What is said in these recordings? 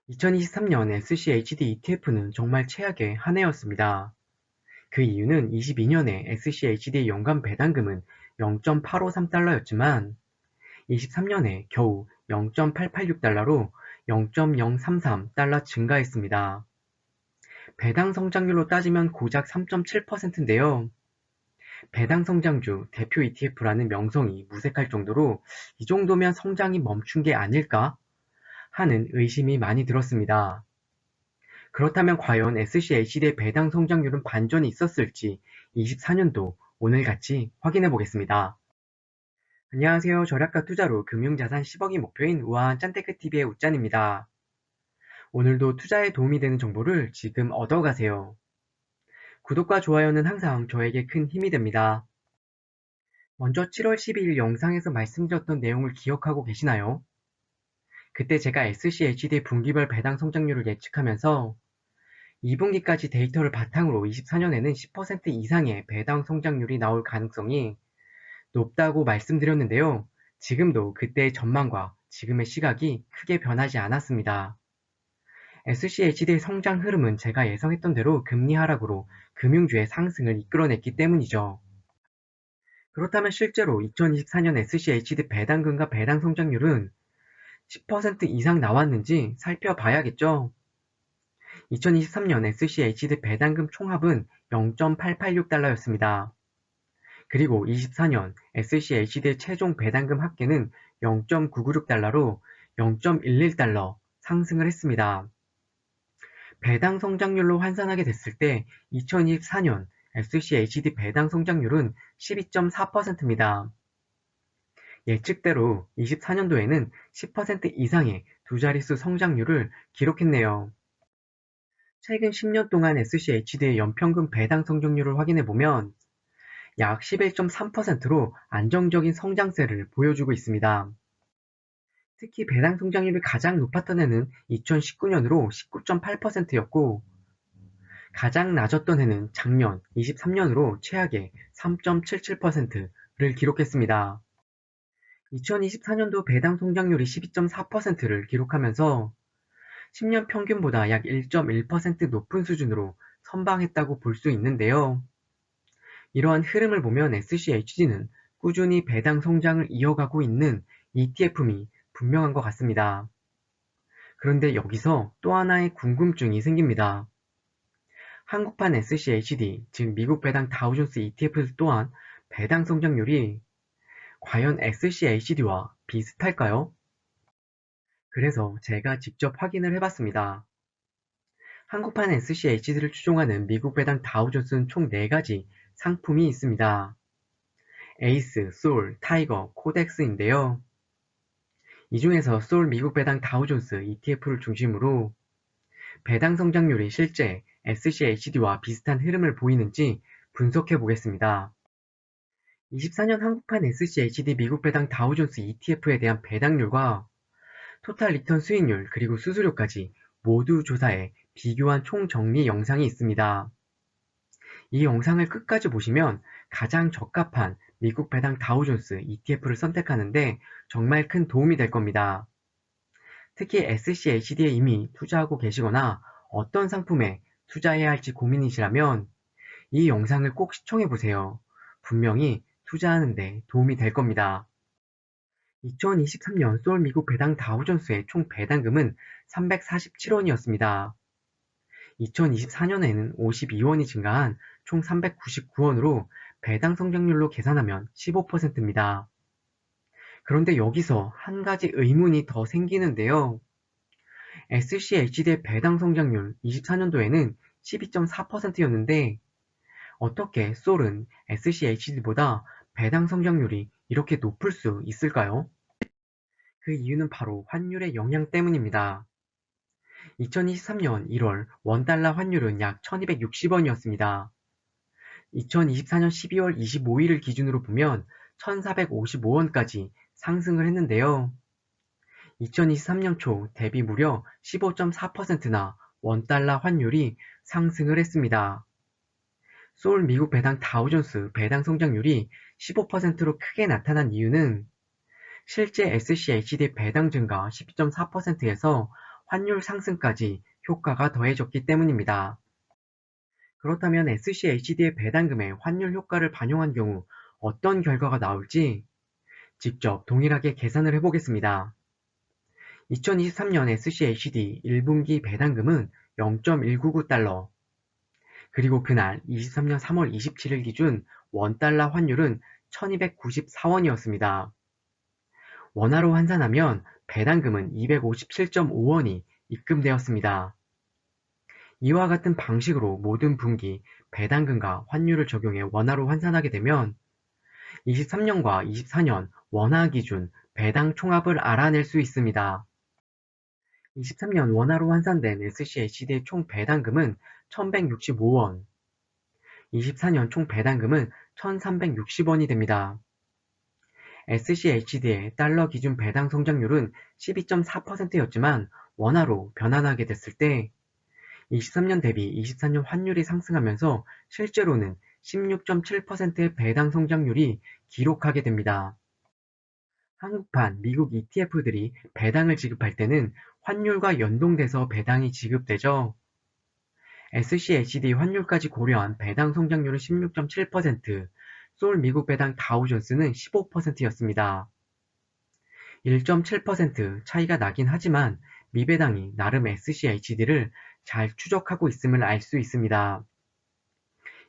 2023년 SCHD ETF는 정말 최악의 한 해였습니다. 그 이유는 22년에 SCHD의 연간 배당금은 0.853달러였지만 23년에 겨우 0.886달러로 0.033달러 증가했습니다. 배당 성장률로 따지면 고작 3.7%인데요. 배당 성장주 대표 ETF라는 명성이 무색할 정도로 이 정도면 성장이 멈춘 게 아닐까 하는 의심이 많이 들었습니다. 그렇다면 과연 SCHD의 배당 성장률은 반전이 있었을지 24년도 오늘 같이 확인해 보겠습니다. 안녕하세요. 절약가 투자로 금융자산 10억이 목표인 우아한 짠테크TV의 웃짠입니다. 오늘도 투자에 도움이 되는 정보를 지금 얻어가세요. 구독과 좋아요는 항상 저에게 큰 힘이 됩니다. 먼저 7월 12일 영상에서 말씀드렸던 내용을 기억하고 계시나요? 그때 제가 SCHD의 분기별 배당 성장률을 예측하면서 2분기까지 데이터를 바탕으로 24년에는 10% 이상의 배당 성장률이 나올 가능성이 높다고 말씀드렸는데요. 지금도 그때의 전망과 지금의 시각이 크게 변하지 않았습니다. SCHD의 성장 흐름은 제가 예상했던 대로 금리 하락으로 금융주의 상승을 이끌어냈기 때문이죠. 그렇다면 실제로 2024년 SCHD 배당금과 배당 성장률은 10% 이상 나왔는지 살펴봐야겠죠. 2023년 SCHD 배당금 총합은 0.886달러였습니다. 그리고 24년 SCHD의 최종 배당금 합계는 0.996달러로 0.11달러 상승을 했습니다. 배당 성장률로 환산하게 됐을 때 2024년 SCHD 배당 성장률은 12.4%입니다. 예측대로 24년도에는 10% 이상의 두 자릿수 성장률을 기록했네요. 최근 10년 동안 SCHD의 연평균 배당 성장률을 확인해보면 약 11.3%로 안정적인 성장세를 보여주고 있습니다. 특히 배당 성장률이 가장 높았던 해는 2019년으로 19.8%였고 가장 낮았던 해는 작년 23년으로 최악의 3.77%를 기록했습니다. 2024년도 배당 성장률이 12.4%를 기록하면서 10년 평균보다 약 1.1% 높은 수준으로 선방했다고 볼 수 있는데요. 이러한 흐름을 보면 SCHD는 꾸준히 배당 성장을 이어가고 있는 ETF임이 분명한 것 같습니다. 그런데 여기서 또 하나의 궁금증이 생깁니다. 한국판 SCHD, 즉 미국 배당 다우존스 ETF 또한 배당 성장률이 과연 SCHD와 비슷할까요? 그래서 제가 직접 확인을 해봤습니다. 한국판 SCHD를 추종하는 미국 배당 다우존스는 총 4가지 상품이 있습니다. 에이스, 솔, 타이거, 코덱스인데요. 이 중에서 솔 미국 배당 다우존스 ETF를 중심으로 배당 성장률이 실제 SCHD와 비슷한 흐름을 보이는지 분석해 보겠습니다. 24년 한국판 SCHD 미국 배당 다우존스 ETF에 대한 배당률과 토탈 리턴 수익률 그리고 수수료까지 모두 조사해 비교한 총정리 영상이 있습니다. 이 영상을 끝까지 보시면 가장 적합한 미국 배당 다우존스 ETF를 선택하는데 정말 큰 도움이 될 겁니다. 특히 SCHD에 이미 투자하고 계시거나 어떤 상품에 투자해야 할지 고민이시라면 이 영상을 꼭 시청해 보세요. 분명히 투자하는데 도움이 될 겁니다. 2023년 솔 미국 배당 다우존스의 총 배당금은 347원이었습니다. 2024년에는 52원이 증가한 총 399원으로 배당 성장률로 계산하면 15%입니다. 그런데 여기서 한 가지 의문이 더 생기는데요. SCHD의 배당 성장률 24년도에는 12.4%였는데 어떻게 솔은 SCHD보다 배당 성장률이 이렇게 높을 수 있을까요? 그 이유는 바로 환율의 영향 때문입니다. 2023년 1월 원달러 환율은 약 1260원이었습니다. 2024년 12월 25일을 기준으로 보면 1455원까지 상승을 했는데요. 2023년 초 대비 무려 15.4%나 원달러 환율이 상승을 했습니다. 솔 미국 배당 다우존스 배당 성장률이 15%로 크게 나타난 이유는 실제 SCHD 배당 증가 12.4%에서 환율 상승까지 효과가 더해졌기 때문입니다. 그렇다면 SCHD의 배당금에 환율 효과를 반영한 경우 어떤 결과가 나올지 직접 동일하게 계산을 해보겠습니다. 2023년 SCHD 1분기 배당금은 0.199달러, 그리고 그날 23년 3월 27일 기준 원달러 환율은 1294원이었습니다. 원화로 환산하면 배당금은 257.5원이 입금되었습니다. 이와 같은 방식으로 모든 분기 배당금과 환율을 적용해 원화로 환산하게 되면 23년과 24년 원화 기준 배당 총합을 알아낼 수 있습니다. 23년 원화로 환산된 SCHD의 총 배당금은 1165원, 24년 총 배당금은 1360원이 됩니다. SCHD의 달러 기준 배당 성장률은 12.4%였지만 원화로 변환하게 됐을 때 23년 대비 24년 환율이 상승하면서 실제로는 16.7%의 배당 성장률이 기록하게 됩니다. 한국판 미국 ETF들이 배당을 지급할 때는 환율과 연동돼서 배당이 지급되죠. SCHD 환율까지 고려한 배당 성장률은 16.7%, 솔 미국 배당 다우존스는 15%였습니다. 1.7% 차이가 나긴 하지만 미배당이 나름 SCHD를 잘 추적하고 있음을 알 수 있습니다.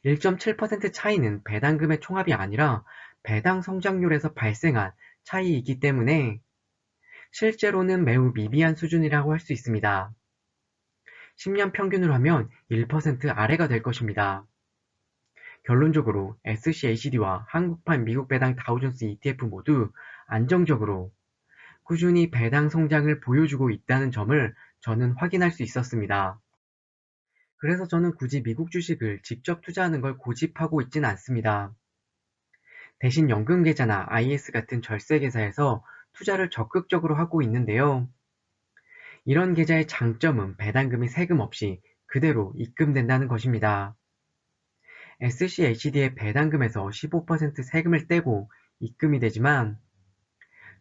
1.7% 차이는 배당금의 총합이 아니라 배당 성장률에서 발생한 차이이기 때문에 실제로는 매우 미비한 수준이라고 할 수 있습니다. 10년 평균으로 하면 1% 아래가 될 것입니다. 결론적으로 SCHD와 한국판 미국 배당 다우존스 ETF 모두 안정적으로 꾸준히 배당 성장을 보여주고 있다는 점을 저는 확인할 수 있었습니다. 그래서 저는 굳이 미국 주식을 직접 투자하는 걸 고집하고 있진 않습니다. 대신 연금계좌나 IS 같은 절세계좌에서 투자를 적극적으로 하고 있는데요. 이런 계좌의 장점은 배당금이 세금 없이 그대로 입금된다는 것입니다. SCHD의 배당금에서 15% 세금을 떼고 입금이 되지만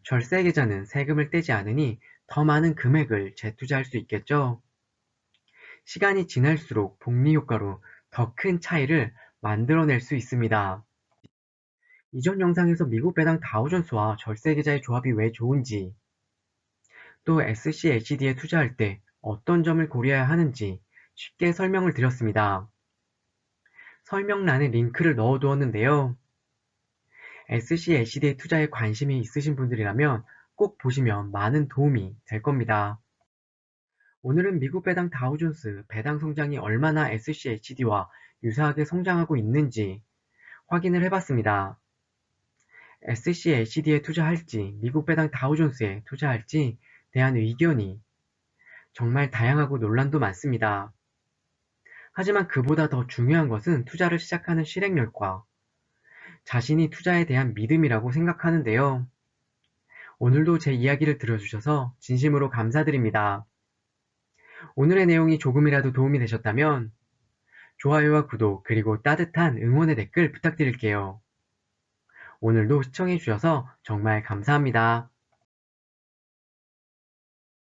절세계좌는 세금을 떼지 않으니 더 많은 금액을 재투자할 수 있겠죠. 시간이 지날수록 복리 효과로 더 큰 차이를 만들어낼 수 있습니다. 이전 영상에서 미국 배당 다우존스와 절세계좌의 조합이 왜 좋은지, 또 SCHD에 투자할 때 어떤 점을 고려해야 하는지 쉽게 설명을 드렸습니다. 설명란에 링크를 넣어두었는데요. SCHD 투자에 관심이 있으신 분들이라면 꼭 보시면 많은 도움이 될 겁니다. 오늘은 미국 배당 다우존스 배당 성장이 얼마나 SCHD와 유사하게 성장하고 있는지 확인을 해봤습니다. SCHD에 투자할지 미국 배당 다우존스에 투자할지 대한 의견이 정말 다양하고 논란도 많습니다. 하지만 그보다 더 중요한 것은 투자를 시작하는 실행력과 자신이 투자에 대한 믿음이라고 생각하는데요. 오늘도 제 이야기를 들어주셔서 진심으로 감사드립니다. 오늘의 내용이 조금이라도 도움이 되셨다면 좋아요와 구독 그리고 따뜻한 응원의 댓글 부탁드릴게요. 오늘도 시청해주셔서 정말 감사합니다.